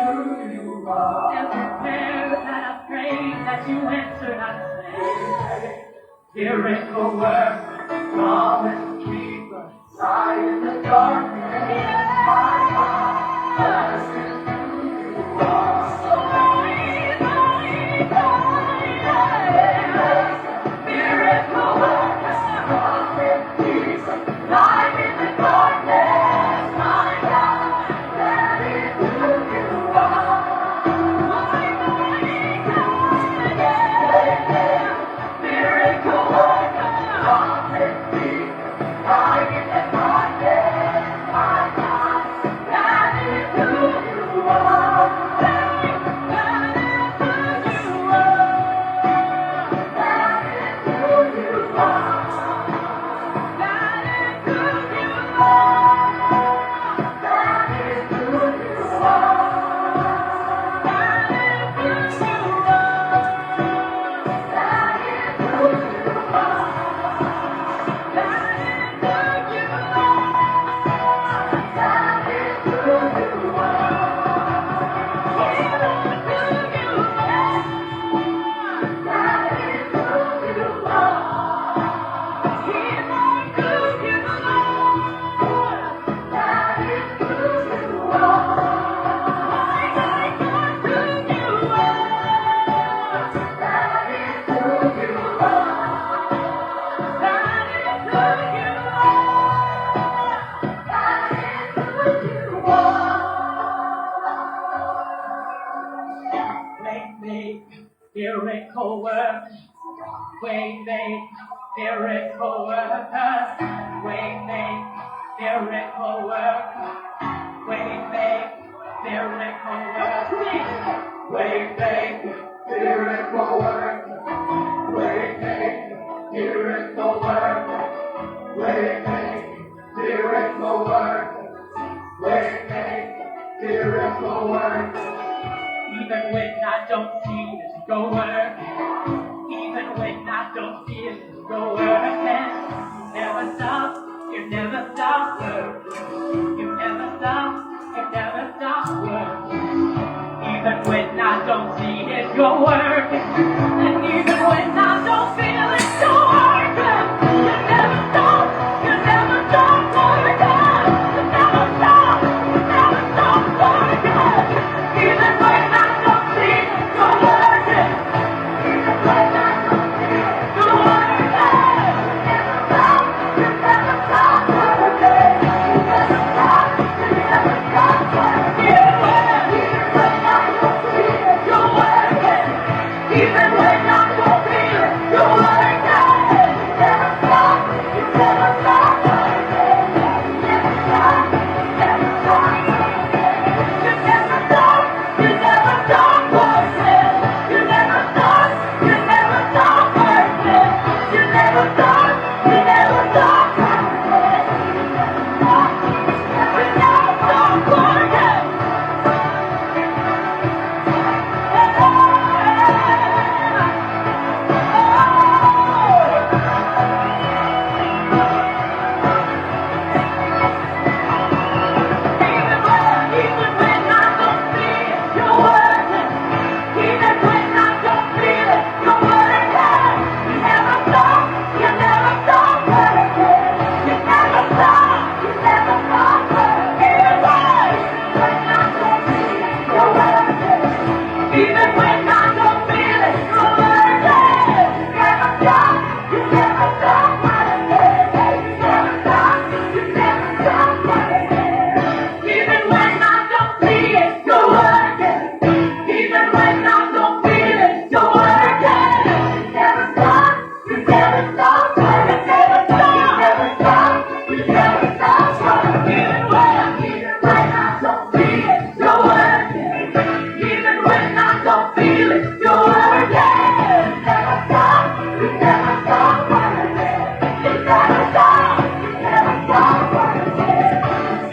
who you are. Every prayer that I prayed, that you answered, I say, miracle work, promise keeper, light in the darkness, my God, that is who you are. So miracle work, promise keeper, light in the darkness, my God, that is who you are. Miracle worker, promise keeper, light in the darkness, my God, that is who you are. That is who you are. That is who you are. That is who you are. That is who you are. Miracle worker, way make miracle worker, way make miracle worker, way make miracle worker, way make miracle worker, way make miracle worker, way make miracle worker, way make miracle worker. Even when I don't see it, go work. Even when I don't feel it, go work. You never stop, you never stop working. You never stop, you never stop working. Even when I don't see it, you're working. And even when I don't feel it, you're working. You never stop, you never stop working. You never stop, you never stop working. Even when I don't see it, you're working. Even when I don't see it, you're working. You never stop, you never stop working. You never stop, you never stop working. Even when I don't see it, you're working. Even when I don't feel it, you're working. You never stop, you never stop working. You never stop, you never stop working. You never stop, you never stop working. You never stop, you never stop working. You never stop, you never stop working. You never stop working. Even when I don't see it, you're working. Even when I don't feel it, you're working. You never stop, you never stop working. You never stop, you never stop working. Even when I don't see it, you're working. Even when I don't feel it, you're working. You never stop, you never stop working. You never stop, you never stop working. Even when I don't see it, you're working. Even when I don't feel it, you're working. You never stop, you never stop working. You never stop, you never stop working. Even when I don't see it, you're working. Even when I don't feel it, you're working. You never stop, you never stop working. You never stop, you never stop working.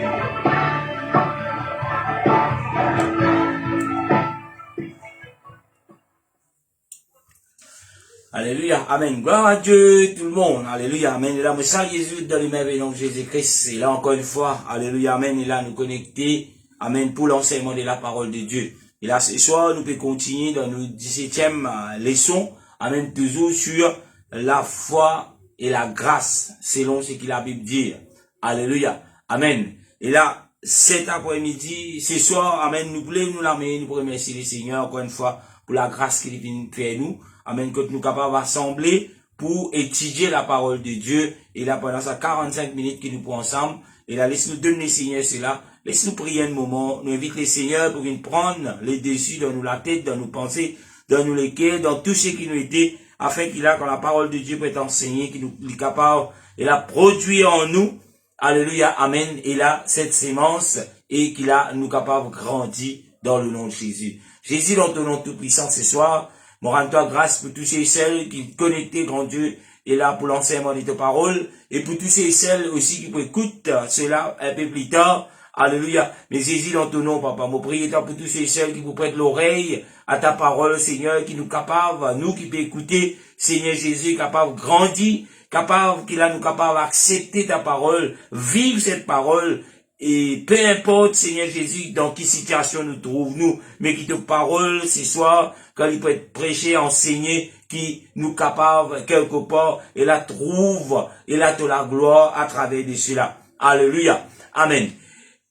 Alléluia, Amen. Gloire à Dieu, tout le monde. Alléluia, Amen. Et là, me salue Jésus dans le merveilleux nom de Jésus-Christ. Et là, encore une fois, Alléluia, Amen. Et là, nous connecter Amen, pour l'enseignement de la parole de Dieu. Et là, ce soir, nous pouvons continuer dans nos 17e leçons. Amen, toujours sur la foi et la grâce, selon ce que la Bible dit. Alléluia. Amen. Et là, cet après-midi, ce soir, amen, nous voulons nous l'amener, nous remercier le Seigneur encore une fois pour la grâce qu'il vient faire nous. Amen, que nous sommes capables d'assembler pour étudier la parole de Dieu. Et là, pendant ça, 45 minutes que nous prenons ensemble. Et là, laisse-nous donner, Seigneur, cela. Laisse-nous prier un moment. Nous invitons le Seigneur pour venir prendre les dessus dans nous la tête, dans nos pensées, dans nous les cœurs, dans tout ce qui nous était, afin qu'il a, quand la parole de Dieu peut être enseignée, qu'il nous est capable, et la produire en nous. Alléluia, amen. Et là, cette sémence, et qu'il a nous capable de grandir dans le nom de Jésus. Jésus, dans ton nom tout puissant ce soir, me rends-toi grâce pour tous ceux et celles qui connectés, grand Dieu, et là pour l'enseignement de tes paroles, et pour tous ceux et celles aussi qui écoutent cela un peu plus tard. Alléluia. Mais Jésus, dans ton nom, papa, me prie pour tous ceux et celles qui vous prêtent l'oreille à ta parole, Seigneur, qui nous capable, nous qui peut écouter, Seigneur Jésus, capable de grandir, capable qu'il a nous capable d'accepter ta parole, vivre cette parole, et peu importe, Seigneur Jésus, dans quelle situation nous trouvons-nous, mais qui te parole ce soir, quand il peut être prêché, enseigné, qui nous capable quelque part, et la trouve, et la te la gloire à travers de cela. Alléluia. Amen.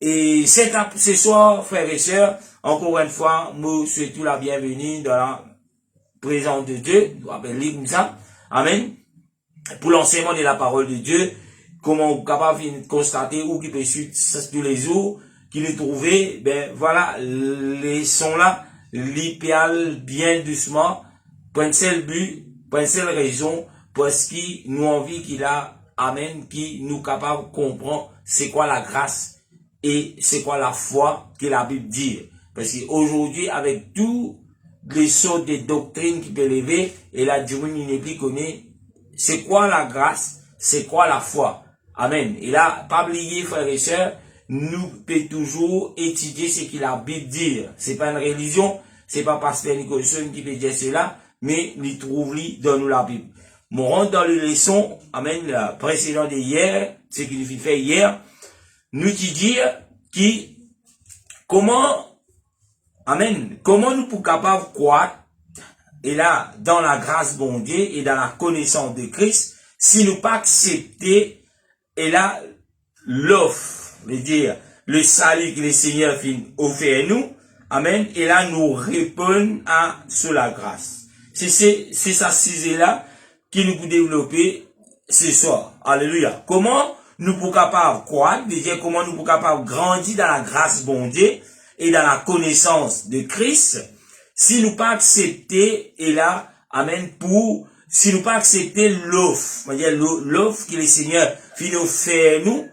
Et ce soir, frères et sœurs, encore une fois, nous souhaitons la bienvenue dans la présence de Dieu, nous appelons comme ça. Amen. Pour l'enseignement de la parole de Dieu, comment on est capable de constater ou qui peut suivre tous les jours, qui nous trouver, ben voilà, les sons là, l'idéal bien doucement, pour un seul but, pour une seule raison, parce qu'il nous envie qu'il a, amen, qui nous capable de comprendre c'est quoi la grâce et c'est quoi la foi que la Bible dit. Parce qu'aujourd'hui, avec tous les sortes de doctrines qui peuvent lever, et la divinité connaît c'est quoi la grâce, c'est quoi la foi. Amen. Et là, pas oublier, frères et sœurs, nous pouvons toujours étudier ce que la Bible dit. C'est pas une religion, c'est pas pasteur Nicholson qui peut dire cela, mais nous trouvons dans nous la Bible. Mon rentre dans les leçons, amen, précédent de hier, ce qu'il nous fait hier, nous dire qui, comment, amen, comment nous pouvons capables de croire, et là, dans la grâce bon Dieu et dans la connaissance de Christ, si nous pas accepter, et là, l'offre, dire, le salut que le Seigneur fait offert à nous, amen, et là, nous répondons à la grâce. C'est ça sujet-là qui nous peut développer ce soir. Alléluia. Comment nous pouvons capables croire, dire comment nous pouvons capables grandir dans la grâce bon Dieu et dans la connaissance de Christ, si nous pas accepter, et là, amen, si nous pas accepter l'offre, l'offre que le Seigneur fait nous faire nous,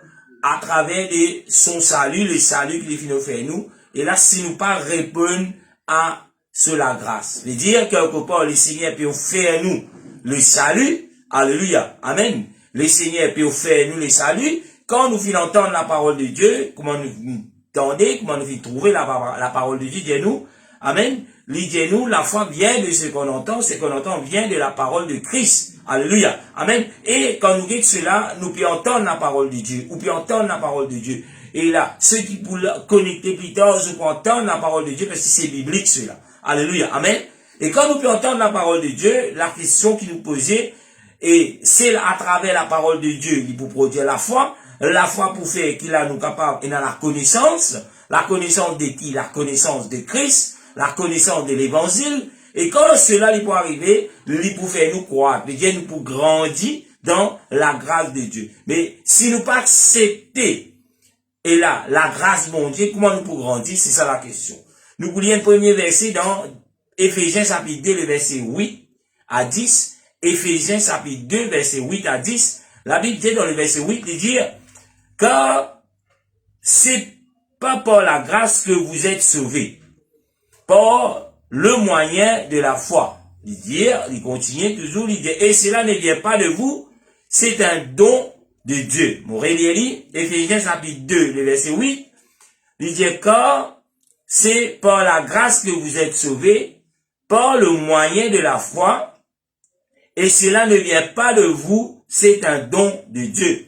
à travers de son salut, le salut qu'il fait nous faire nous, et là, si nous pas répondre à la grâce. C'est dire, quelque part, le Seigneur peut faire nous le salut, alléluia, amen. Le Seigneur peut faire nous le salut, quand nous finissons entendre la parole de Dieu, comment nous entendons, comment nous trouver la parole de Dieu, de nous, amen. L'idée nous, la foi vient de ce qu'on entend vient de la parole de Christ. Alléluia. Amen. Et quand nous dites cela, nous pouvons entendre la parole de Dieu, ou pouvons entendre la parole de Dieu. Et là, ceux qui pourraient connecter plus tard, ils pourront entendre la parole de Dieu, parce que c'est biblique cela. Alléluia. Amen. Et quand nous pouvons entendre la parole de Dieu, la question qui nous posait, et c'est à travers la parole de Dieu qui peut produire la foi pour faire qu'il a nous capable, et dans la connaissance de qui? La connaissance de Christ, la connaissance de l'évangile, et quand cela lui peut arriver, lui peut faire nous croire, Dieu nous peut grandir dans la grâce de Dieu. Mais si nous pas accepter, et là, la grâce de mon Dieu, comment nous pouvons grandir? C'est ça la question. Nous voulons un premier verset dans Éphésiens chapitre 2, le verset 8 à 10. Éphésiens chapitre 2, verset 8 à 10. La Bible dit dans le verset 8, il dit, car c'est pas par la grâce que vous êtes sauvés, par le moyen de la foi. Il continue toujours, il dit, et cela ne vient pas de vous, c'est un don de Dieu. Morélieli, Éphésiens chapitre 2, le verset 8, il dit, car c'est par la grâce que vous êtes sauvés, par le moyen de la foi, et cela ne vient pas de vous, c'est un don de Dieu.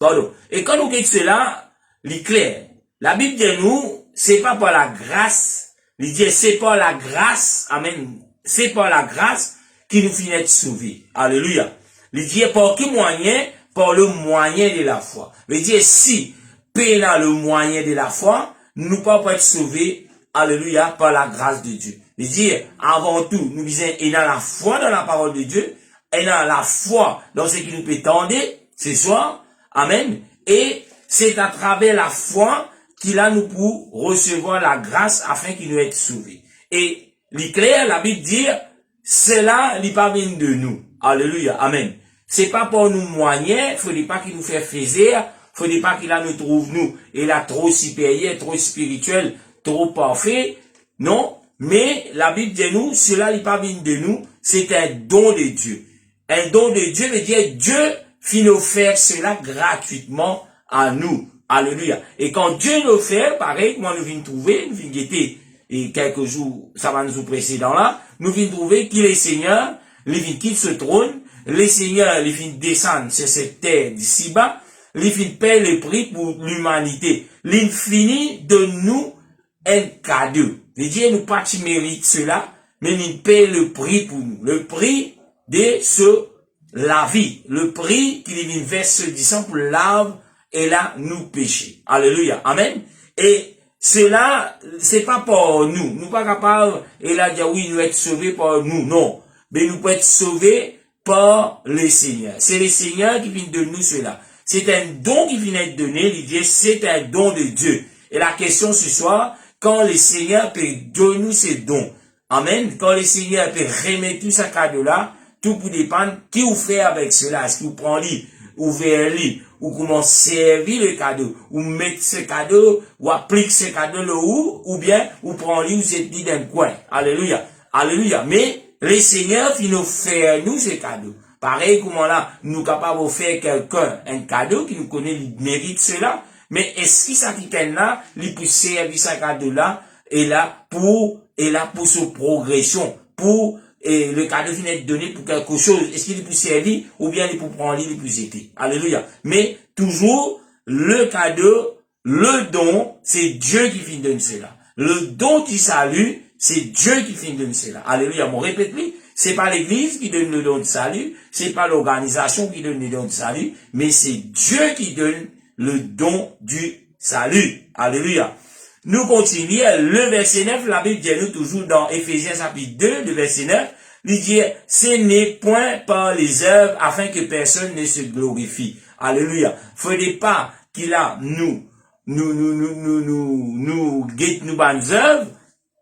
Pardon. Et quand nous dites cela, il est clair. La Bible dit nous, c'est pas par la grâce. Il dit, c'est par la grâce. Amen. C'est par la grâce qui nous finit de sauver. Alléluia. Il dit, par quel moyen? Par le moyen de la foi. Il dit, si, payant le moyen de la foi, nous ne pouvons pas être sauvés. Alléluia. Par la grâce de Dieu. Il dit, avant tout, nous disons, et dans la foi dans la parole de Dieu, et dans la foi dans ce qui nous peut tendre ce soir. Amen. Et c'est à travers la foi qu'il a nous pour recevoir la grâce afin qu'il nous ait sauvés. Et l'éclair, la Bible dit, cela n'est pas venu de nous. Alléluia. Amen. C'est pas pour nous moyens, faut pas qu'il nous fait faire, faut pas qu'il a nous trouve nous, et là trop supérieur, trop spirituel, trop parfait. Non. Mais la Bible dit nous, cela n'est pas venu de nous, c'est un don de Dieu. Un don de Dieu veut dire Dieu finit offert cela gratuitement à nous. Alléluia. Et quand Dieu nous fait, pareil, moi nous venons trouver, nous venons guetter, et quelques jours, ça va nous précédent là, nous venons trouver qu'il est Seigneur, il vient quitter ce trône, les seigneurs, il vient descendre sur cette terre d'ici bas, il vient payer le prix pour l'humanité. Il finit de nous un cadeau. Il dit, nous pas mérite cela, mais il paye le prix pour nous. Le prix de la vie. Le prix qu'il vient verser ce sang pour laver et là, nous pécher. Alléluia. Amen. Et cela, c'est pas pour nous. Nous pas capables, et là, dire oui, nous être sauvés par nous. Non. Mais nous pouvons être sauvés par le Seigneur. C'est le Seigneur qui vient de nous cela. C'est un don qui vient être donné. Il dit, c'est un don de Dieu. Et la question ce soir, quand le Seigneur peut donner nous ces dons. Amen. Quand le Seigneur peut remettre tout ce cadeau-là, tout peut dépendre qui vous fait avec cela. Est-ce que vous prenez, ou vers lui, ou comment servir le cadeau, ou mettre ce cadeau, ou appliquer ce cadeau là ou bien, ou prenez lui, ou c'est dit d'un coin. Alléluia. Alléluia. Mais, le Seigneur finit nous faire nous ces cadeaux. Pareil, comment là, nous capables de faire quelqu'un un cadeau qui nous connaît, il mérite cela. Mais est-ce qu'il s'agit là, il peut servir ce cadeau-là, et là, pour sa progression, pour, et le cadeau vient être donné pour quelque chose. Est-ce qu'il peut servir, ou bien il peut prendre, il peut aider. Alléluia. Mais, toujours, le cadeau, le don, c'est Dieu qui vient donner cela. Le don du salut, c'est Dieu qui vient donner cela. Alléluia. Mon répète-lui. C'est pas l'église qui donne le don de salut, c'est pas l'organisation qui donne le don de salut, mais c'est Dieu qui donne le don du salut. Alléluia. Nous continuons, le verset 9, la Bible dit nous toujours dans Éphésiens chapitre 2, le verset 9, il dit, ce n'est point par les œuvres afin que personne ne se glorifie. Alléluia. Faudrait pas qu'il a guette nous bonnes œuvres.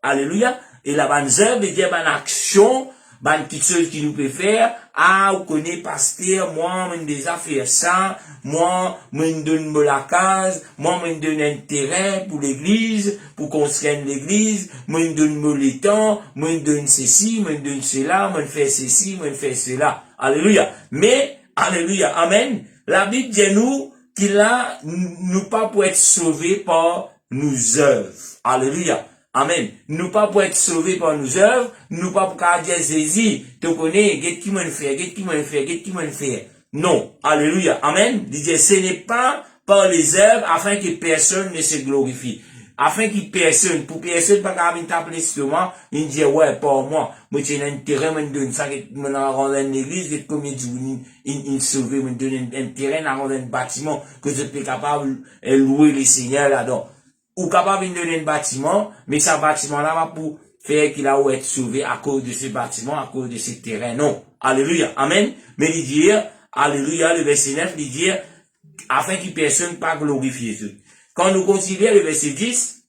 Alléluia. Et la bonne œuvre veut dire bonne action, bonne quelque chose qui nous peut faire. Ah, vous connaissez pasteur, moi, je déjà faire ça. Moi, je donne la case. Moi, je donne un terrain pour l'église, pour construire l'église. Moi, je donne le temps. Moi, je donne ceci, moi, je donne cela. Moi, je fais ceci, moi, je fais cela. Alléluia. Mais, alléluia, amen. La Bible dit nous qu'il a, nous pas pour être sauvés par nos œuvres. Alléluia. Amen. Nous pas pour être sauvés par nos œuvres, nous pas pour qu'à dire Jésus, tu connais, qu'est-ce qui m'a fait, qu'est-ce qui m'a fait, qu'est-ce qui m'a fait. Non. Alléluia. Amen. Il dit, ce n'est pas par les œuvres afin que personne ne se glorifie. Afin que personne, pour personne, pas qu'à venir t'appeler justement, il dit, ouais, pour moi, j'ai un terrain, me donne ça, me rendre une église, que combien de jours, il sauve, me donne un terrain, rendre un bâtiment, que je peux capable, louer les seigneurs là-dedans. Ou capable de donner un bâtiment, mais ce bâtiment-là va pour faire qu'il a être sauvé à cause de ce bâtiment, à cause de ce terrain. Non. Alléluia. Amen. Mais il dit, alléluia, le verset 9, il dit, afin que personne pas glorifier Dieu. Quand nous considérons le verset 10,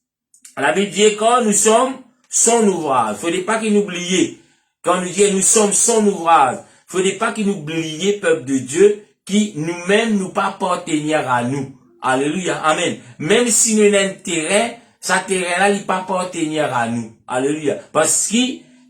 la Bible dit, quand nous sommes son ouvrage, faudrait pas qu'il nous oublie. Quand nous disons, nous sommes son ouvrage, faudrait pas qu'il nous oublie, peuple de Dieu, qui nous-mêmes nous pas appartenir à nous. Alléluia. Amen. Même si nous avons un terrain, ce terrain-là, il ne peut pas appartenir à nous. Alléluia. Parce que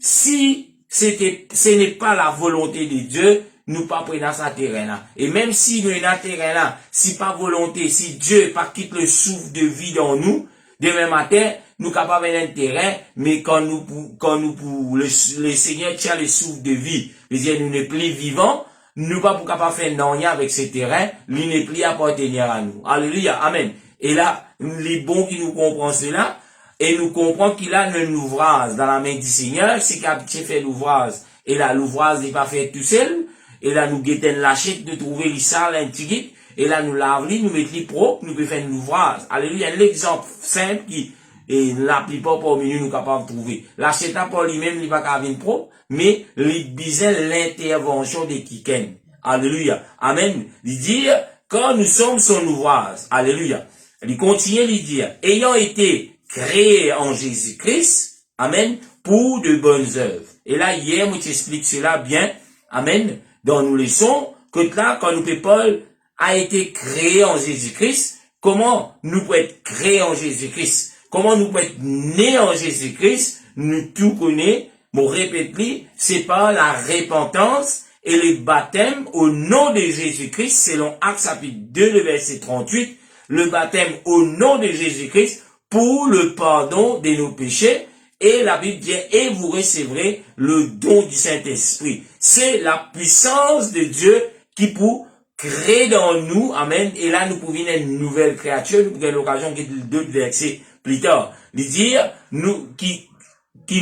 si ce n'est pas la volonté de Dieu, nous pas prenons ce terrain-là. Et même si nous avons un terrain-là, si pas volonté, si Dieu pas quitte le souffle de vie dans nous, demain matin, nous capables d'un terrain, mais quand le Seigneur tient le souffle de vie, c'est-à-dire nous ne plus vivants, nous pas pour capable faire rien avec ce terrain, lui n'est plus appartenir à nous. Alléluia. Amen. Et là, les bons qui nous comprennent cela, et nous comprenons qu'il a un ouvrage dans la main du Seigneur, c'est qu'il a fait l'ouvrage. Et là, l'ouvrage n'est pas fait tout seul. Et là, nous guettons la chèque de trouver les salles, un petit guide. Et là, nous lavons, nous mettons les propres, nous pouvons faire l'ouvrage. Alléluia. L'exemple simple qui, et la plupart parmi nous, nous capables de trouver. La chèque pour lui-même, il n'est pas qu'à venir propre, mais il besoin l'intervention des Kiken. Alléluia. Amen. Il dit, quand nous sommes son ouvrage. Alléluia. Il continue de dire, ayant été créé en Jésus-Christ, amen, pour de bonnes œuvres. Et là, hier, moi, t'explique cela bien, amen, dans nos leçons, que là, quand nous, Paul a été créé en Jésus-Christ, comment nous pouvons être créés en Jésus-Christ? Comment nous pouvons être nés en Jésus-Christ? Nous tout connaissons, mon répète-li, c'est par la repentance et le baptême au nom de Jésus-Christ, selon Actes chapitre 2, le verset 38, le baptême au nom de Jésus-Christ, pour le pardon de nos péchés, et la Bible dit, et vous recevrez le don du Saint-Esprit. C'est la puissance de Dieu qui pour créer dans nous, amen, et là nous pouvons être une nouvelle créature, nous avons l'occasion de d'autres versets plus tard, de dire, nous, qui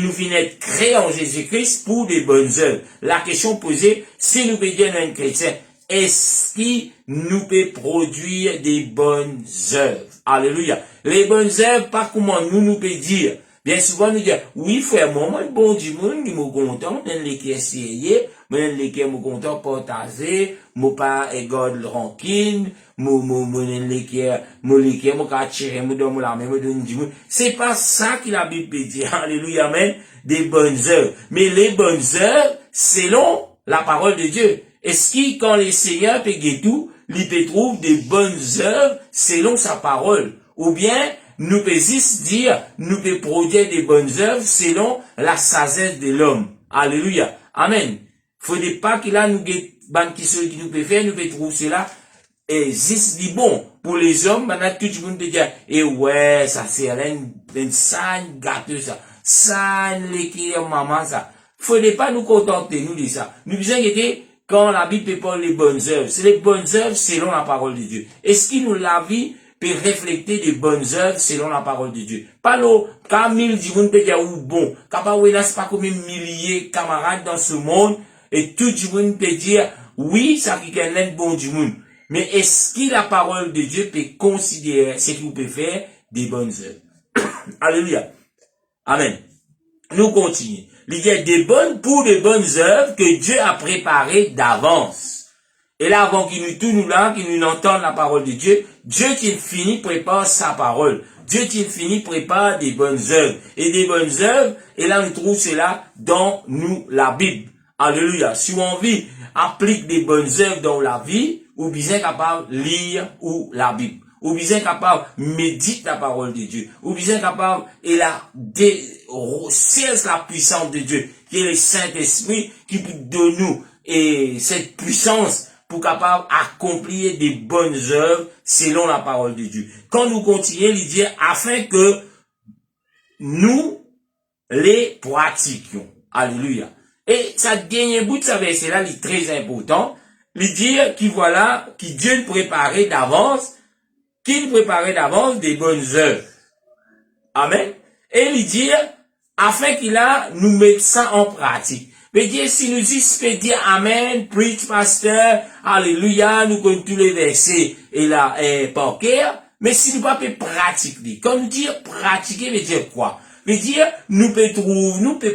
nous finit créés en Jésus-Christ pour des bonnes œuvres. La question posée, si nous devenons un chrétien, est-ce qu'il nous peut produire des bonnes œuvres? Alléluia. Les bonnes œuvres, pas comment nous peut dire. Bien souvent, nous disons, oui, frère, moi, bon du monde, je suis content, je suis essayé, je suis content partager, je suis pas égard de rancune, c'est pas ça que la Bible dit. Alléluia, amen. Des bonnes œuvres. Mais les bonnes œuvres, selon la parole de Dieu. Est-ce que quand le Seigneur peut tout, il peut trouver des bonnes œuvres selon sa parole? Ou bien, nous peut juste dire, nous peut produire des bonnes œuvres selon la sagesse de l'homme. Alléluia. Amen. Faudrait pas qu'il a nous qui nous peut faire, nous peut trouver cela. Et juste dit bon, pour les hommes, maintenant tout le monde peut dire, et ouais, ça c'est un sang gâteau ça. Ça, l'équilibre maman ça. Faudrait pas nous contenter, nous de ça. Nous besoin que quand la Bible parle les bonnes œuvres, c'est les bonnes œuvres selon la parole de Dieu. Est-ce qu'il nous la vie peut refléter des bonnes œuvres selon la parole de Dieu? Pas l'eau, quand mille du monde peut dire ou bon, quand oui, là, c'est pas comme milliers de camarades dans ce monde, et tout le monde peut dire, oui, ça qui est un bon du monde. Mais est-ce que la parole de Dieu peut considérer ce qu'il peut faire des bonnes œuvres? Alléluia. Amen. Nous continuons. Il y a des bonnes pour des bonnes œuvres que Dieu a préparées d'avance. Et là, avant qu'il nous tourne là, qu'il nous entende la parole de Dieu, Dieu qui finit prépare sa parole. Dieu qui finit prépare des bonnes œuvres. Et des bonnes œuvres, et là, nous trouvons cela dans nous, la Bible. Alléluia. Si on vit, applique des bonnes œuvres dans la vie, ou bien capable de lire ou la Bible, ou bien capable de méditer la parole de Dieu, ou bien capable c'est la puissance de Dieu, qui est le Saint-Esprit, qui peut donner nous et cette puissance pour capable accomplir des bonnes œuvres selon la parole de Dieu. Quand nous continuons, il dit afin que nous les pratiquions. Alléluia. Et ça dernier bout de ce verset-là, il est très important. Il dit qu'il voilà, qu'il Dieu préparait d'avance, des bonnes œuvres. Amen. Et il dit, afin qu'il a, nous mette ça en pratique. Mais dire, si nous disons, dire Amen, preach, pasteur, alléluia, nous connaissons tous les versets, et là, par cœur, mais si nous pas pratiquer. Quand nous disons pratiquer, veut dire quoi? Veut dire, nous peut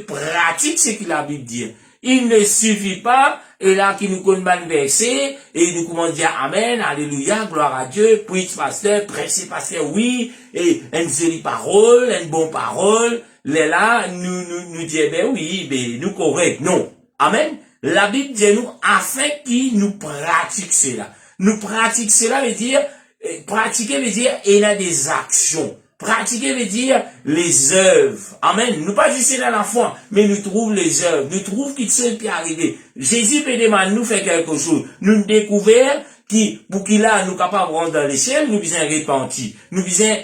pratiquer ce que la Bible dit. Il ne suffit pas, et là, qui nous connaît mal verset, et nous commençons à dire Amen, alléluia, gloire à Dieu, preach, pasteur, prêcher, pasteur, oui, et une jolie parole, une bonne parole, là, nous disons, ben oui, ben, nous correct. Non. Amen. La Bible dit nous, afin qu'il nous pratique cela. Nous pratique cela veut dire, pratiquer veut dire, il y a des actions. Pratiquer veut dire les œuvres. Amen. Nous pas juste dans la foi, mais nous trouvons les œuvres. Nous trouvons qu'il s'est arrivé. Jésus peut demander nous faire quelque chose. Nous découvrir qui, pour qu'il a, nous capables de rentrer dans les ciels, nous besoin repentir. Nous besoin,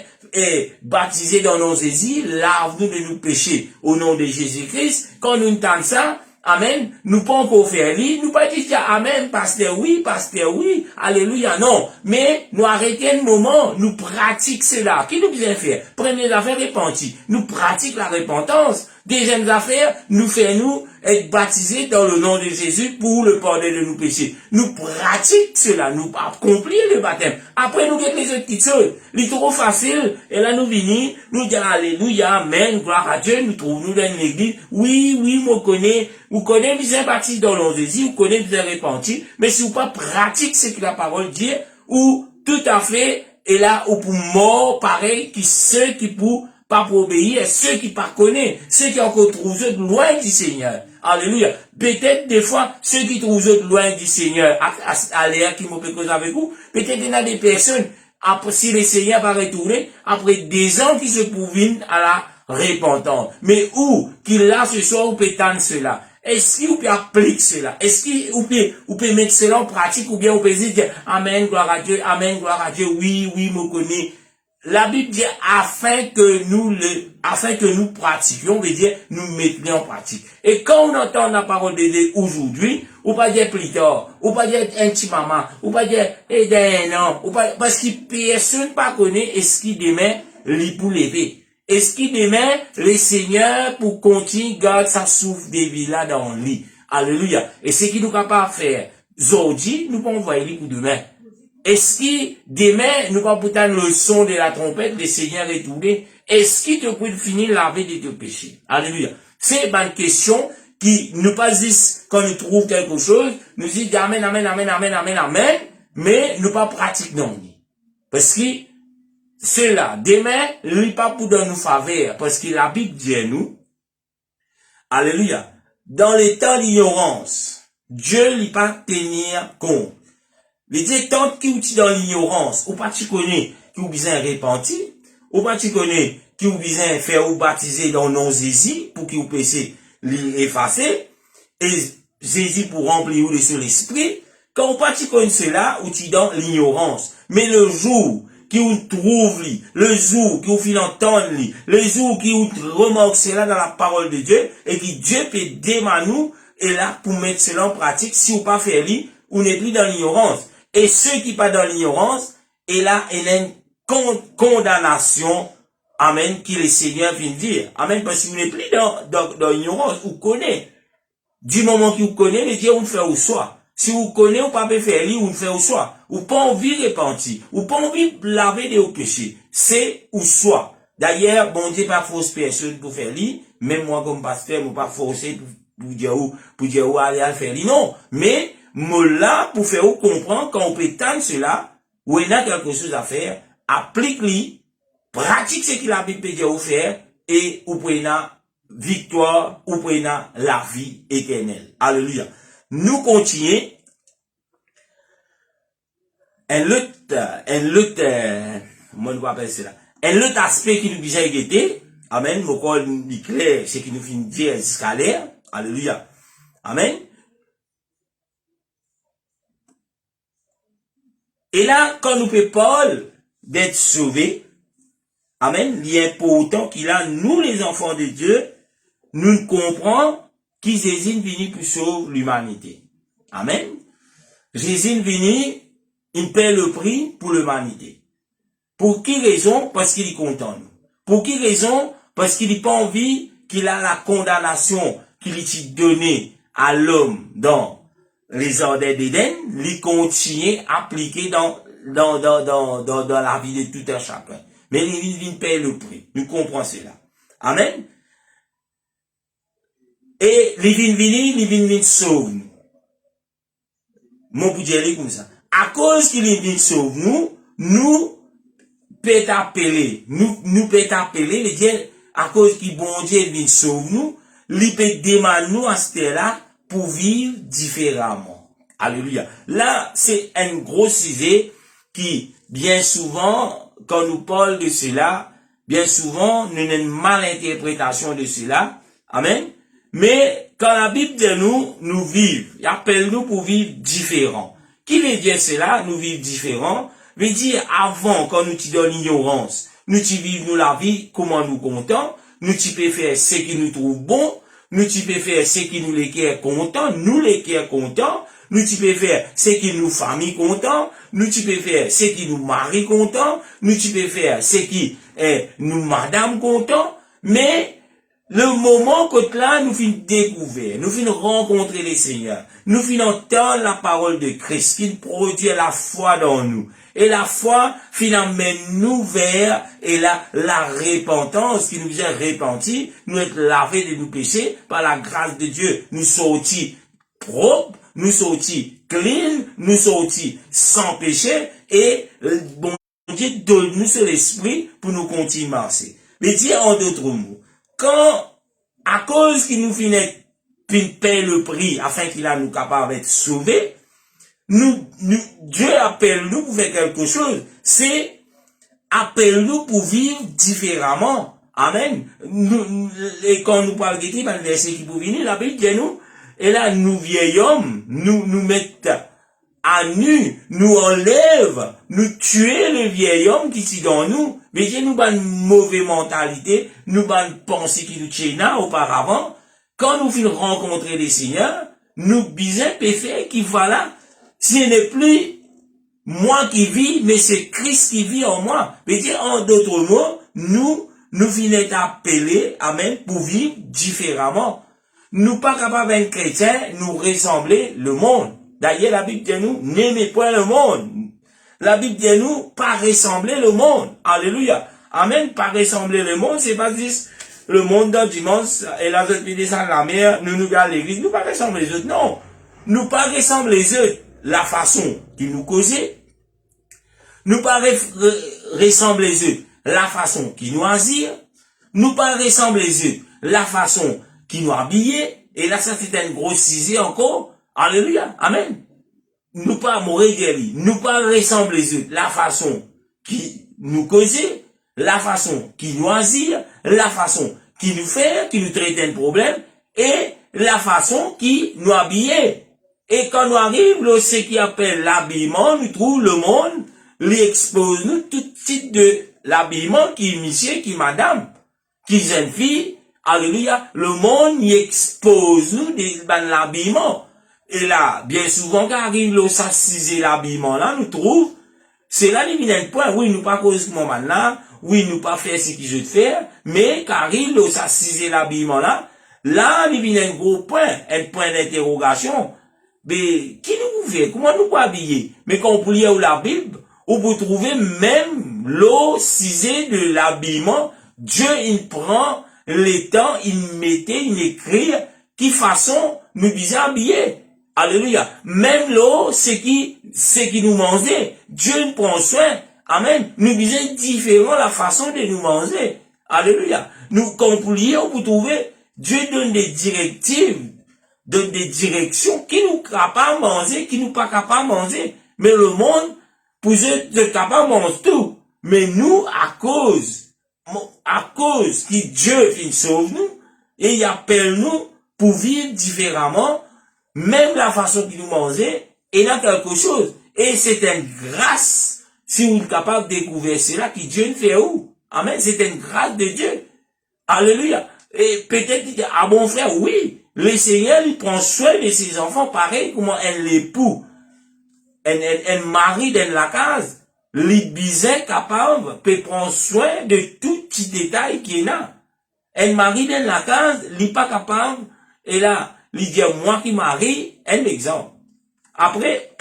baptiser dans nos Jésus, lave-nous de nos péchés au nom de Jésus-Christ. Quand nous entendons ça, Amen. Nous pas encore faire li. Nous pas dire amen, pasteur oui, alléluia, non. Mais nous arrêtons un moment, nous pratiquons cela. Qui nous besoin faire? Première affaire, repentir. Nous pratiquons la repentance. Deuxième affaire, nous faisons être baptisés dans le nom de Jésus pour le pardon de nos péchés. Nous pratiquons cela, nous accomplissons le baptême. Après, nous guettons les autres petites choses. C'est trop facile. Et là, nous venons, nous disons alléluia, amen, gloire à Dieu, nous trouvons nous dans l'église. Oui, vous connaissez bien baptisé dans le nom de Jésus, vous connaissez bien repenti. Mais si vous pas pratique ce que la parole dit, ou tout à fait, et là, ou pour mort, pareil, qui ceux qui pour pas pour obéir, et ceux qui pas connaissent, ceux qui encore trouvent loin du Seigneur. Alléluia. Peut-être des fois, ceux qui trouvent loin du Seigneur, à l'air qui m'ont fait cause avec vous, peut-être il y a des personnes, après, si le Seigneur va retourner, après des ans qui se prouvent à la repentance. Mais où, qu'il là ce soir, vous peut tendre cela? Est-ce que vous pouvez appliquer cela? Est-ce que vous pouvez mettre cela en pratique, ou bien vous pouvez dire, amen, gloire à Dieu, oui, me connais. La Bible dit afin que nous pratiquions, veut dire nous mettions en pratique. Et quand on entend la parole de Dieu aujourd'hui, ou pas dire plus tard, ou pas dire un petit maman, ou pas dire d'un an, ou pas, parce que personne pas connaît est-ce qui demain lit pour lever. Est-ce qui demain le Seigneur pour continuer garde sa souffle de vie là dans le lit. Alléluia. Et ce qui nous capable de faire aujourd'hui, nous pouvons envoyer pour demain. Est-ce que demain, nous pas pourtant le son de la trompette, le Seigneur est tourné? Est-ce qu'il te peut finir laver de tes péchés? Alléluia. C'est une question qui nous pas disent quand nous trouvons quelque chose, nous disons amen, mais nous pas pratiquons non. Parce que cela, demain, lui pas pour donner nous faveur, parce que la Bible dit à nous, alléluia, dans les temps d'ignorance, Dieu lui pas tenir compte. Les dit tant qui ou dans l'ignorance, ou pas tu connais qui ou besoin repentir, ou pas tu connais qui ou besoin faire ou baptiser dans le nom Jésus pour qui ou péché l'effacer, et Jésus pour remplir ou de l'esprit, quand ou pas tu connais cela, ou tu dans l'ignorance. Mais le jour qui ou trouve lui, le jour qui ou fin entendre lui, le jour qui ou remarque cela dans la parole de Dieu, et qui Dieu peut démarrer nous, et là, pour mettre cela en pratique, si ou pas faire lui, ou n'est plus dans l'ignorance. Et ceux qui pas dans l'ignorance, et là, il y a une condamnation, amen, qui le Seigneur vient dire. Amen, parce que vous n'êtes plus dans l'ignorance, vous connaissez. Du moment que vous connaissez, le Dieu vous fait au soi. Si vous connaissez, vous pas faire lui, vous fait au soi. Vous pas envie de repentir. Vous pas envie de laver de vos péchés. C'est ou soi. D'ailleurs, bon Dieu pas force personne pour faire lui. Même moi, comme pasteur, je pas forcer pour dire où aller à faire lui. Non. Mais, moi là, pour faire comprendre, quand on peut tendre cela, ou il y a quelque chose à faire, applique-lui, pratique ce qu'il a Bible dire ou faire, et ou prenez victoire, ou prenez la vie éternelle. Alléluia. Nous continuons. Un autre, moi, je appelle cela. Un autre aspect qui nous déjà guetté. Amen. Mon corps nous dit clair, c'est qui nous fait dire jusqu'à l'air. Alléluia. Amen. Et là, quand nous parlons d'être sauvés, amen, il est important qu'il a, nous les enfants de Dieu, nous comprenons qui Jésus est venu pour sauver l'humanité. Amen. Jésus est venu, il paie le prix pour l'humanité. Pour qui raison? Parce qu'il est content. Pour qui raison? Parce qu'il n'a pas envie qu'il a la condamnation qu'il est donnée à l'homme dans les jardins d'Éden, lui continue à appliquer dans la vie de tout un chacun. Mais il vient payer le prix. Nous comprenons cela. Amen. Et il vient sauver nous. Mon pour dire comme ça. À cause qu'il vient sauver nous, nous peut appeler, les dieux, à cause qu'il bon Dieu vient sauver nous, il peut demander nous à ce là pour vivre différemment. Alléluia. Là, c'est un gros sujet qui, bien souvent, quand nous parlons de cela, bien souvent, nous avons une malinterprétation de cela. Amen. Mais, quand la Bible dit nous vivons, il appelle nous pour vivre différent. Qui veut dire cela, nous vivons différent? Veut dire, avant, quand nous t'y donnons l'ignorance, nous t'y vivons nous la vie, comment nous comptons, nous t'y peut faire ce qui nous trouve bon, nous tu peux faire ce qui nous les est content, nous les est content, nous tu peux faire ce qui nous famille content, nous tu peux faire ce qui nous mari content, nous tu peux faire ce qui nous madame content, mais le moment que là, nous finissons découvrir, nous finissons rencontrer les seigneurs, nous finissons entendre la parole de Christ qui produit la foi dans nous. Et la foi, finalement, mène nous vers, et la repentance qui nous est repentie, nous être lavés de nos péchés par la grâce de Dieu, nous sortis propres, nous sortis clean, nous sortis sans péché, et bon Dieu donne-nous sur l'esprit pour nous continuer à marcher. Mais dire en d'autres mots, quand, à cause qu'il nous finit payer le prix afin qu'il a nous capable d'être sauvés, Dieu appelle nous pour faire quelque chose. C'est appelle nous pour vivre différemment. Amen. Et quand nous parlons de dans le verset qui peut venir, la Bible dit nous, et là, nous vieil hommes, nous mettent à nu, nous enlève, nous tuer le vieil homme qui est dans nous. Mais j'ai nous une mauvaise mentalité, nous une pensée qui nous tient auparavant. Quand nous finissons rencontrer les seigneurs, nous bisons péché qui voilà, ce n'est plus moi qui vis, mais c'est Christ qui vit en moi. Mais dire en d'autres mots, nous finissons appeler, amen, pour vivre différemment. Nous pas capables d'être chrétiens, nous ressembler le monde. D'ailleurs, la Bible dit nous, n'aimez point le monde. La Bible dit nous, pas ressembler le monde. Alléluia. Amen. Pas ressembler le monde, c'est pas juste le monde dans dimanche, et la autres qui descend la mer, nous regardons l'église, nous pas ressembler les autres. Non. Nous pas ressembler les autres. La façon qu'ils nous causaient. Nous pas ressembler les autres. La façon qu'ils nous asirent. Nous pas ressembler les autres. La façon qu'ils nous habillaient. Et là, ça c'est une grosse ciseille encore. Alléluia. Amen. Nous pas mourir guéri. Nous pas ressembler les autres. La façon qui nous causaient. La façon qui nous asirent. La façon qui nous fait, qui nous traite un problème. Et la façon qui nous habillait. Et quand nous arrivons, là, ce qui appelle l'habillement, nous trouvons le monde, lui expose nous tout type de l'habillement qui est monsieur, qui est madame, qui est jeune fille. Alléluia. Le monde y expose nous l'habillement. Et là, bien souvent, quand arrive là, ça ciser l'habillement là, nous trouvons, c'est là, il y a un point, oui, nous pas cause moment là, oui, nous pas faire ce qu'ils veulent faire, mais quand arrive là, ça ciser l'habillement là, il y a un gros point, un point d'interrogation. Mais, qui nous fait? Comment nous pas habiller? Mais quand vous lisez la Bible, vous pouvez trouver même l'eau cisée de l'habillement. Dieu, il prend le temps, il mettait, il écrit, qui façon nous disait habiller. Alléluia. Même l'eau, c'est qui nous mangeait. Dieu nous prend soin. Amen. Nous disait différent la façon de nous manger. Alléluia. Nous, quand vous lisez, vous trouver, Dieu donne des directives, donne des directions qui nous capables de manger, qui nous pas capables de manger. Mais le monde, pour eux, est capable de manger tout. Mais nous, à cause que Dieu sauve nous, et il appelle nous pour vivre différemment, même la façon qu'il nous mangeait, il y a quelque chose. Et c'est une grâce, si vous êtes capable de découvrir cela, que Dieu nous fait où? Amen. C'est une grâce de Dieu. Alléluia. Et peut-être, ah bon frère, oui, le Seigneur, il prend soin de ses enfants, pareil comme un époux, un mari dans la case, les bisets capables peut prendre soin de tout petit détail qu'il y a. Un mari dans la case, il n'est pas capable, et là, il dit, moi qui marie, un exemple. Après,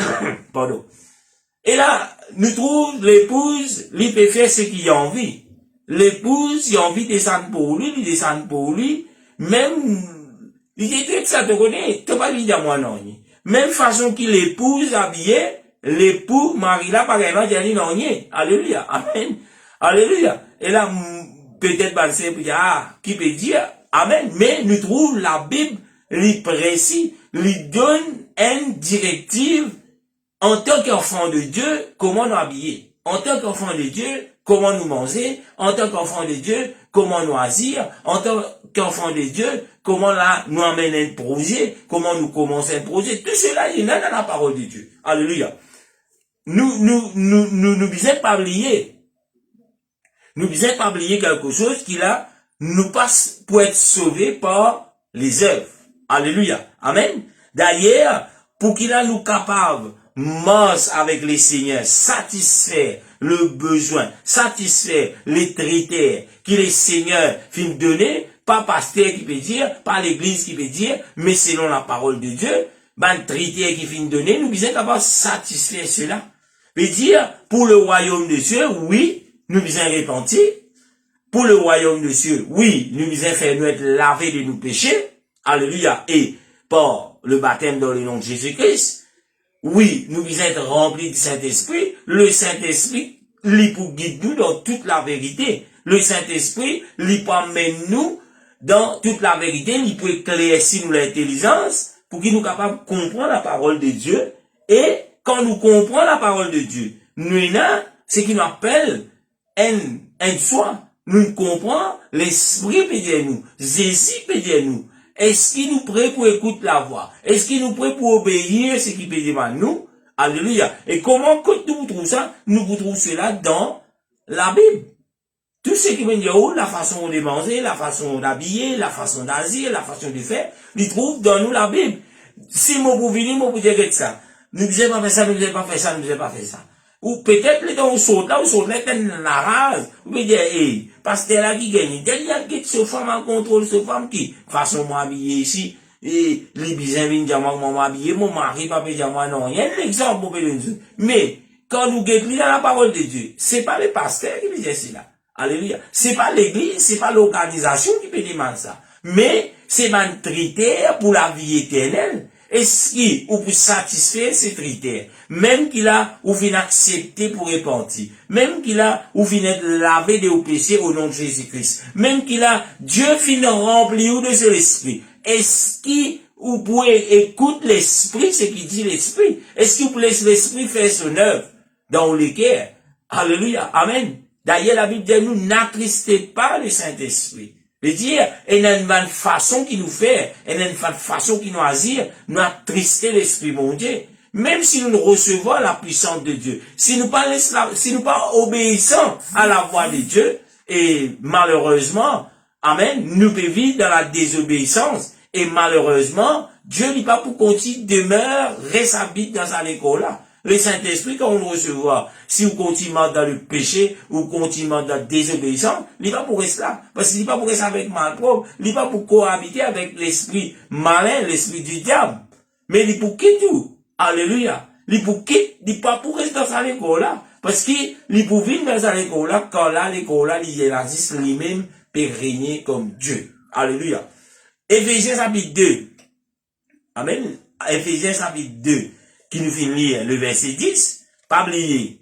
pardon. Et là, nous trouvons l'épouse, il peut faire ce qu'il a envie. L'épouse, il a envie de descendre pour lui, il descend pour lui, même, il dit que ça te connaît, tu pas lui dire moi non. Même façon qu'il l'épouse habillée, l'époux, mari là, par exemple, il dit non. Alléluia. Amen. Alléluia. Et là, peut-être, c'est pour dire, qui peut dire, amen. Mais nous trouvons la Bible, lui précis, lui donne une directive en tant qu'enfant de Dieu, comment nous habiller. En tant qu'enfant de Dieu, comment nous manger, en tant qu'enfant de Dieu, comment nous agir, en tant qu'enfant de Dieu, comment là, nous amener un projet, comment nous commencer un projet. Tout cela, il y a dans la parole de Dieu. Alléluia. Nous disons pas oublier. Nous disons pas oublier quelque chose qui là, nous passe pour être sauvés par les œuvres. Alléluia. Amen. D'ailleurs, pour qu'il a nous capables, marche avec les seigneurs, satisfaire le besoin, satisfaire les critères que les seigneurs finissent donner, pas pasteur qui peut dire, pas l'église qui peut dire, mais selon la parole de Dieu, ben, critères qui finissent donner, nous sommes capables de satisfaire cela. Veut dire, pour le royaume de Dieu, oui, nous sommes repentis. Pour le royaume de Dieu, oui, nous sommes fait nous être lavés de nos péchés. Alléluia. Et par le baptême dans le nom de Jésus-Christ, oui, nous sommes être remplis du Saint-Esprit. Le Saint-Esprit, lui pour guider nous dans toute la vérité. Le Saint-Esprit, lui pour amener nous dans toute la vérité. Il peut éclaircir nous l'intelligence pour qu'il nous capables de comprendre la parole de Dieu. Et quand nous comprenons la parole de Dieu, nous avons ce qui nous appelle un soi. Nous comprenons, l'Esprit peut dire nous, Jésus peut dire nous. Est-ce qu'il nous prêt pour écouter la voix? Est-ce qu'il nous prêt pour obéir ce qu'il peut dire à nous? Alléluia. Et comment que nous trouvons ça? Nous trouvons cela dans la Bible. Tout ce qui veut dire, la façon de manger, la façon d'habiller, la façon d'agir, la façon de faire, nous trouvons dans nous la Bible. Si moi pour venir, moi pour dire que ça. Nous disons pas faire ça, nous disons pas faire ça, nous disons pas faire ça. Ou peut-être, les gens, on saute là, dans la rase. Vous pouvez dire, hey, pasteur là qui gagne. Derrière, qui ce femme en contrôle, ce femme qui, façon moi habillé ici, et les bisins viennent dire moi, moi habillé, mon mari, pas dire moi, non. Il y a un exemple, pour nous. Mais, quand nous guettons dans la parole de Dieu, c'est pas le pasteur qui dit cela. Alléluia. C'est pas l'église, c'est pas l'organisation qui peut demander ça. Mais, c'est un critère pour la vie éternelle. Est-ce qu'il ou pour satisfaire ces critères, même qu'il a ou vient accepter pour repentir, même qu'il a ou vient être lavé de vos péchés au nom de Jésus-Christ, même qu'il a Dieu finit remplir de son esprit. Est-ce qu'il ou pouvez écouter l'esprit, ce qu'il dit l'esprit? Est-ce qu'il vous laisse l'esprit faire son œuvre dans le cœur? Alléluia. Amen. D'ailleurs, la Bible dit, nous n'attristez pas le Saint-Esprit. Veut dire, il y a une façon qui nous fait, il y a une façon qui nous agir, nous attrister l'Esprit mon Dieu. Même si nous recevons la puissance de Dieu, si nous pas obéissons à la voix de Dieu, et malheureusement, amen, nous pouvons vivre dans la désobéissance, et malheureusement, Dieu n'est pas pour continuer demeure, reste habite dans sa école là. Le Saint-Esprit, quand on le reçoit, si vous continuez dans le péché, ou continuez dans la désobéissance, il n'est pas pour rester là. Parce qu'il n'est pas pour rester avec malpropre, il n'est pas pour cohabiter avec l'esprit malin, l'esprit du diable. Mais il est pour quitter tout. Alléluia. Il est pour quitter, il n'est pas pour rester dans sa école là. Parce qu'il est pour vivre dans sa école là, quand là, l'école là, il existe lui-même, peut régner comme Dieu. Alléluia. Éphésiens chapitre 2. Amen. Éphésiens chapitre 2. Qui nous finit lire le verset 10, pas oublier.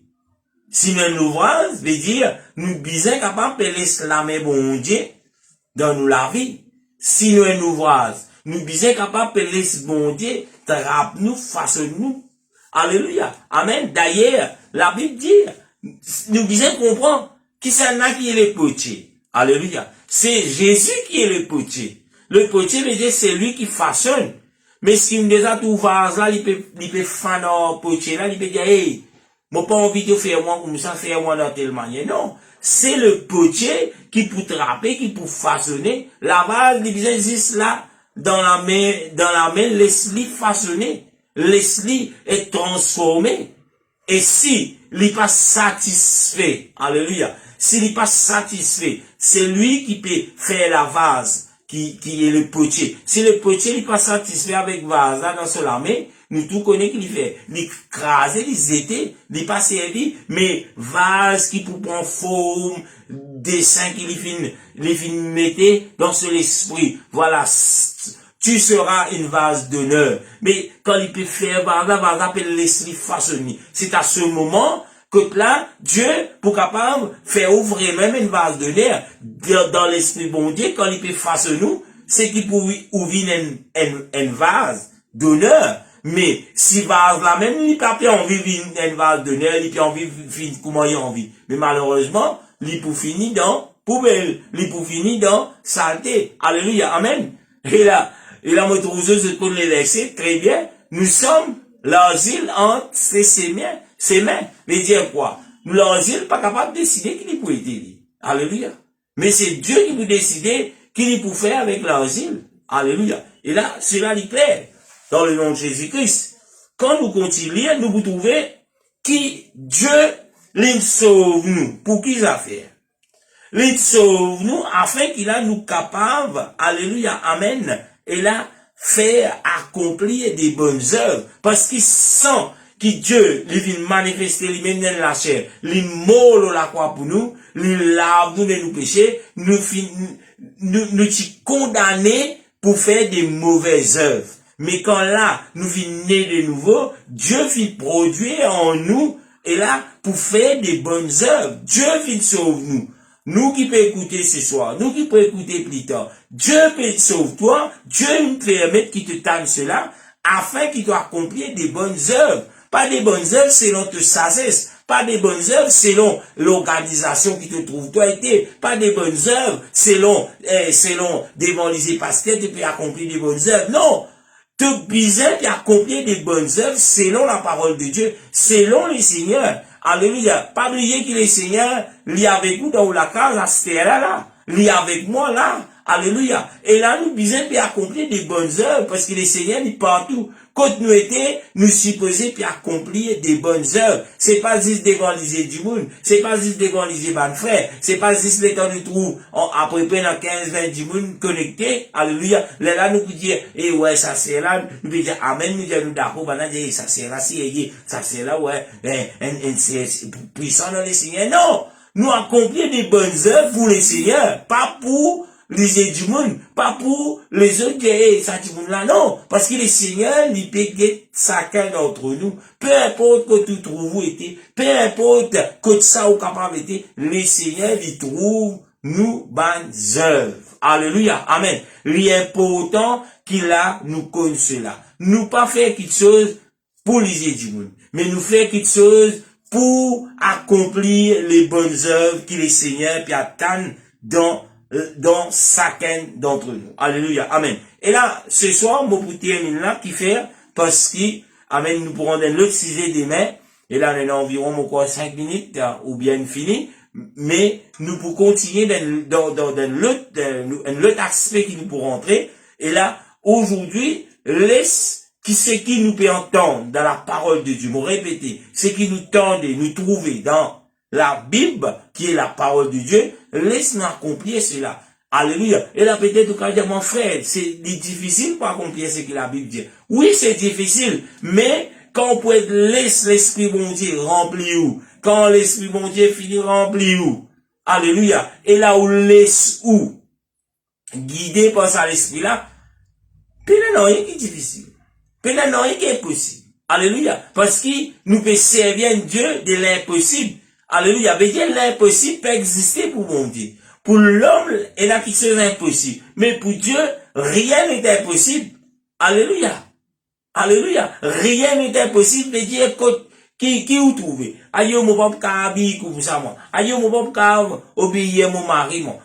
Si nous ouvrons, veut dire, nous sommes capables de l'exclamer bon Dieu dans nous la vie. Si nous ouvrons, nous sommes capables de l'exclamer bon Dieu, trappe nous, façonne nous. Alléluia. Amen. D'ailleurs, la Bible dit, nous devons comprendre qui c'est là qui est le potier. Alléluia. C'est Jésus qui est le potier. Le potier veut dire, c'est lui qui façonne. Mais si on déjà tout vase là, il peut faire un potier là, il peut dire, hey, moi pas envie de faire moi comme ça, faire moi dans telle manière. Non. C'est le potier qui peut trapper, qui peut façonner. La vase, il existe là, dans la main, laisse-lui façonner. Laisse-lui être transformé. Et si, il n'est pas satisfait, alléluia, s'il n'est pas satisfait, c'est lui qui peut faire la vase. Qui est le potier. Si le potier n'est pas satisfait avec vase là dans son main, nous tout connaissons qu'il fait. Il crase, il zété, il pas servi, mais vase qui pour prendre forme, dessin qu'il fin mettre dans son esprit. Voilà, tu seras une vase d'honneur. Mais quand il peut faire vase là peut l'esprit façonner. C'est à ce moment que là, Dieu, pour capable faire ouvrir même une vase de l'air dans l'esprit bon Dieu, quand il peut face nous, c'est qu'il peut ouvrir une vase d'honneur. Mais si vase là même, il peut pas envie une vase d'honneur, il peut envie comment il a envie. Mais malheureusement, il peut finir dans poubelle, il peut finir dans saleté. Alléluia, amen. Et là, me trouve ce qu'on les laissé, très bien. Nous sommes l'asile entre ses mains. Ses mains, veut dire quoi? L'asile pas capable de décider qui peut aider. Alléluia. Mais c'est Dieu qui peut décider qui peut faire avec l'asile. Alléluia. Et là, cela est clair. Dans le nom de Jésus-Christ. Quand nous continuons, nous vous trouvons qui Dieu les sauve nous. Pour qui ça fait? Les sauve nous afin qu'il a nous capable, alléluia, amen, et là, faire accomplir des bonnes œuvres. Parce qu'il sent que Dieu, il vient manifester lui-même dans la chair, il mort la croix pour nous, il lave nous de nos péchés, nous sommes condamnés pour faire des mauvaises œuvres. Mais quand là, nous venons de nouveau, Dieu vient produire en nous, et là, pour faire des bonnes œuvres, Dieu vient sauver nous. Nous qui peut écouter ce soir, nous qui peut écouter plus tard, Dieu peut te sauver toi, Dieu nous permet qu'il te tente cela, afin qu'il t'accomplisse des bonnes œuvres. Pas des bonnes œuvres selon te sagesse, pas des bonnes œuvres selon l'organisation qui te trouve toi été, pas des bonnes œuvres selon devant les pasteurs tu peux accomplir des bonnes œuvres. Non! Tout besoin d'accomplir des bonnes œuvres selon la parole de Dieu, selon le Seigneur. Alléluia. Pas oublier que le Seigneur, il est avec nous dans la case, à cette là. Il est avec moi là. Alléluia. Et là, nous besoin d'accomplir des bonnes œuvres parce que le Seigneur est partout. Quand nous étions, nous supposons puis accomplir des bonnes œuvres. C'est pas juste d'évangéliser du monde. C'est pas juste d'évangéliser ban frère. C'est pas juste les temps de trou. Après, pendant 15-20 du monde connecté. Alléluia. Là, nous pouvons dire, eh ouais, ça c'est là. Nous pouvons dire, amen, nous disons, nous d'accord, ça c'est là, si, ça c'est là, ouais, c'est puissant dans le Seigneur. Non! Nous accomplir des bonnes œuvres pour le Seigneur. Pas pour les du monde, pas pour les autres qui ça du monde là, non, parce que le Seigneur, il peut guider chacun d'entre nous, peu importe que tu trouves où était, peu importe que ça ou capable était, le Seigneur, il trouve nous bonnes œuvres. Alléluia, amen. L'important qu'il a, nous connaît cela. Nous pas faire quelque chose pour les du monde, mais nous faire quelque chose pour accomplir les bonnes œuvres que le Seigneur peut attendre dans chacun d'entre nous. Alléluia. Amen. Et là, ce soir, mon pour terminer là, qui fait, parce que, amen, nous pourrons dans l'autre sujet demain, et là, on a environ encore 5 minutes, ou bien fini, mais nous pourrons continuer dans l'autre aspect qui nous pourront entrer, et là, aujourd'hui, laisse ce qui nous peut entendre dans la parole de Dieu, me répéter, ce qui nous tendent, nous trouver dans la Bible, qui est la parole de Dieu, laisse-nous accomplir cela. Alléluia. Et là, peut-être, quand dire, mon frère, c'est difficile pour accomplir ce que la Bible dit. Oui, c'est difficile, mais quand on peut laisser l'Esprit bon Dieu remplir où, quand l'Esprit bon Dieu finit remplir où, alléluia. Et là où laisse où, guidé par ça l'Esprit là, peut-être non, rien qui est difficile. Peut-être non, rien qui est possible. Alléluia. Parce que nous pouvons servir Dieu de l'impossible. Alléluia. Mais l'impossible peut exister pour mon Dieu. Pour l'homme, il y a quelque chose d'impossible. Mais pour Dieu, rien n'est impossible. Alléluia. Alléluia. Rien n'est impossible. Mais Dieu, qui vous trouvez? Aïe, mon papa, kabbi, comme ça, moi. Aïe, mon papa, obéir mon mari, moi.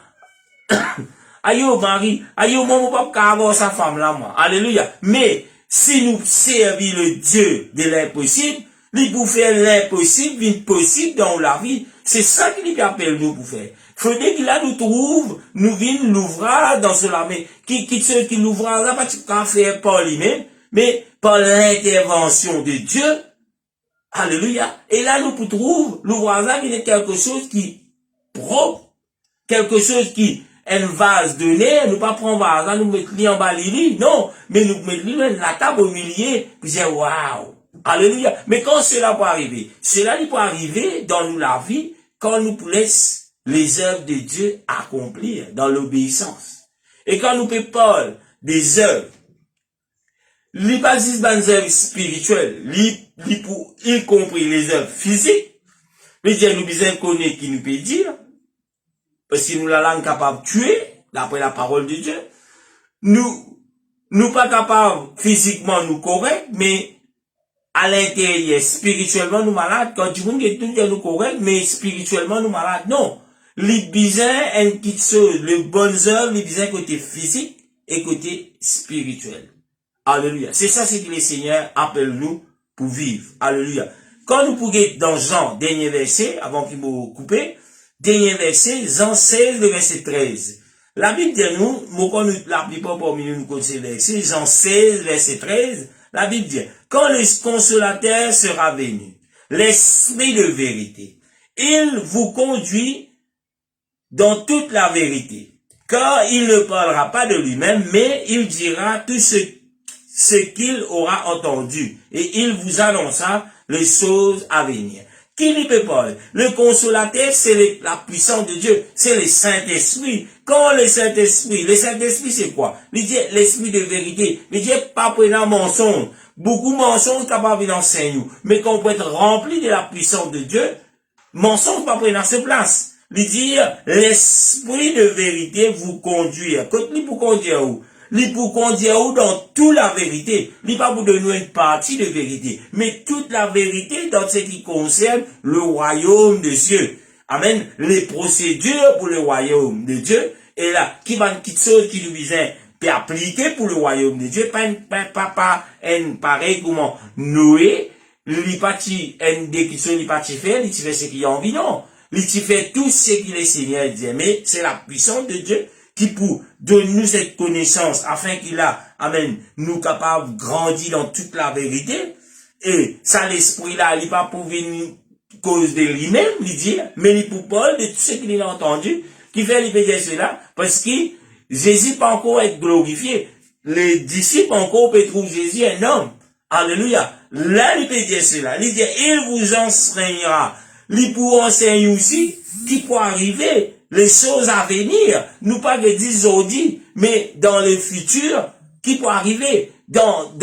Aïe, mari. Aïe, mon papa, avoir sa femme là, moi. Alléluia. Mais, si nous servons le Dieu de l'impossible, il pour faire l'impossible, une possible dans la vie. C'est ça qu'il appelle nous pour faire. Faudrait qu'il là nous trouve, nous vient l'ouvrage dans cela, mais qui l'ouvrage là, pas qu'à faire par lui-même, mais par l'intervention de Dieu. Alléluia. Et là, nous trouve l'ouvrage là, il est quelque chose qui propre, quelque chose qui un vase de lait, nous pas prendre vase là, nous mettre lui en bas Lili, non, mais nous mettre lui la table au milieu, puis dire waouh. Alléluia. Mais quand cela peut arriver, cela peut arriver dans nous la vie, quand nous laissons les œuvres de Dieu accomplir dans l'obéissance. Et quand nous parlons des œuvres, les bases des œuvres spirituelles, y compris les œuvres physiques, mais Dieu nous besoin connaître qui nous peut dire, parce que nous la langue capable de tuer, d'après la parole de Dieu, nous pas capables physiquement nous correct, mais à l'intérieur, spirituellement, nous malades. Quand tu veux que nous correct, mais spirituellement, nous malades. Non. Les besoins, une petite chose, les bonnes œuvres, les besoins côté physique et côté spirituel. Alléluia. C'est ça, c'est que le Seigneur appelle nous pour vivre. Alléluia. Quand nous pouvons dans Jean, dernier verset, avant qu'il me coupe, dernier verset, Jean 16, le verset 13. La Bible dit nous, la plupart parmi nous connaissons verset, Jean 16, verset 13, la Bible dit, quand le consolateur sera venu, l'esprit de vérité, il vous conduit dans toute la vérité, car il ne parlera pas de lui-même, mais il dira tout ce qu'il aura entendu, et il vous annoncera les choses à venir. Qui lui peut parler? Le consolateur, c'est la puissance de Dieu, c'est le Saint-Esprit. Quand le Saint-Esprit c'est quoi? Il dit l'esprit de vérité. Il dit pas pour un mensonge. Beaucoup de mensonges capables d'enseigner, mais qu'on peut être rempli de la puissance de Dieu, mensonge pas prendre sa place. Il dit l'esprit de vérité vous conduire. Quand il pour conduire où? Il pour conduire où dans toute la vérité. Il pas pour donner une partie de vérité, mais toute la vérité dans ce qui concerne le royaume de Dieu. Amen. Les procédures pour le royaume de Dieu. Et là, qui va une petite chose qui nous visait puis appliquer pour le royaume de Dieu, pas pareil comment Noé, il parti des qui sont il parti faire, il fait ce qu'il a envie, non. Il fait tout ce qu'il est Seigneur dit, mais c'est la puissance de Dieu qui pour donner nous cette connaissance afin qu'il a, amen, nous capables de grandir dans toute la vérité. Et ça, l'esprit là, il n'est pas pour venir cause de lui-même, il dit, mais il pour parler de tout ce qu'il a entendu, qui fait lui dire cela, parce que Jésus pas encore être glorifié. Les disciples encore peuvent trouver Jésus un homme. Alléluia. Là, il peut dire cela. Il dit, il vous enseignera. Il pour enseigner aussi, qui peut arriver, les choses à venir. Nous pas de dire aujourd'hui, mais dans le futur, qui peut arriver, dans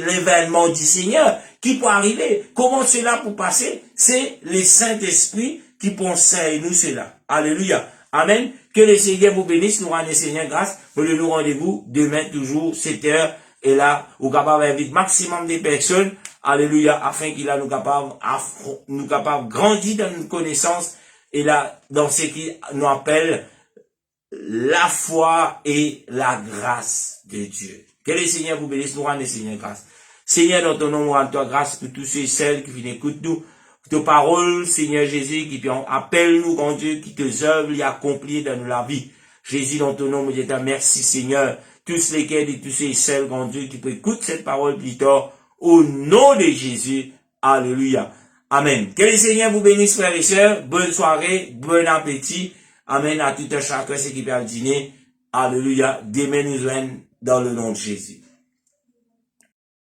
l'événement du Seigneur, qui peut arriver. Comment cela peut passer? C'est le Saint-Esprit qui peut enseigner nous cela. Alléluia. Amen. Que le Seigneur vous bénisse, nous rend le Seigneur grâce. Pour le nous rendez-vous demain toujours 7h. Et là, vous capable d'inviter maximum de personnes. Alléluia. Afin qu'il a nous capable grandir dans une connaissance. Et là, dans ce qui nous appelle la foi et la grâce de Dieu. Que le Seigneur vous bénisse, nous rend le Seigneur grâce. Seigneur, dans ton nom, nous rendons toi grâce pour tous ceux et celles qui viennent écouter nous. Tes paroles, Seigneur Jésus, qui appelle nous, grand Dieu, qui te œuvres et accomplit dans la vie. Jésus, dans ton nom, nous disons merci, Seigneur. Tous lesquels et tous ceux et celles, grand Dieu, qui peut écouter cette parole plus tard, au nom de Jésus. Alléluia. Amen. Que le Seigneur vous bénisse, frères et sœurs. Bonne soirée, bon appétit. Amen à tout un chacun, ce qui peut le dîner. Alléluia. Demain nous joignent dans le nom de Jésus.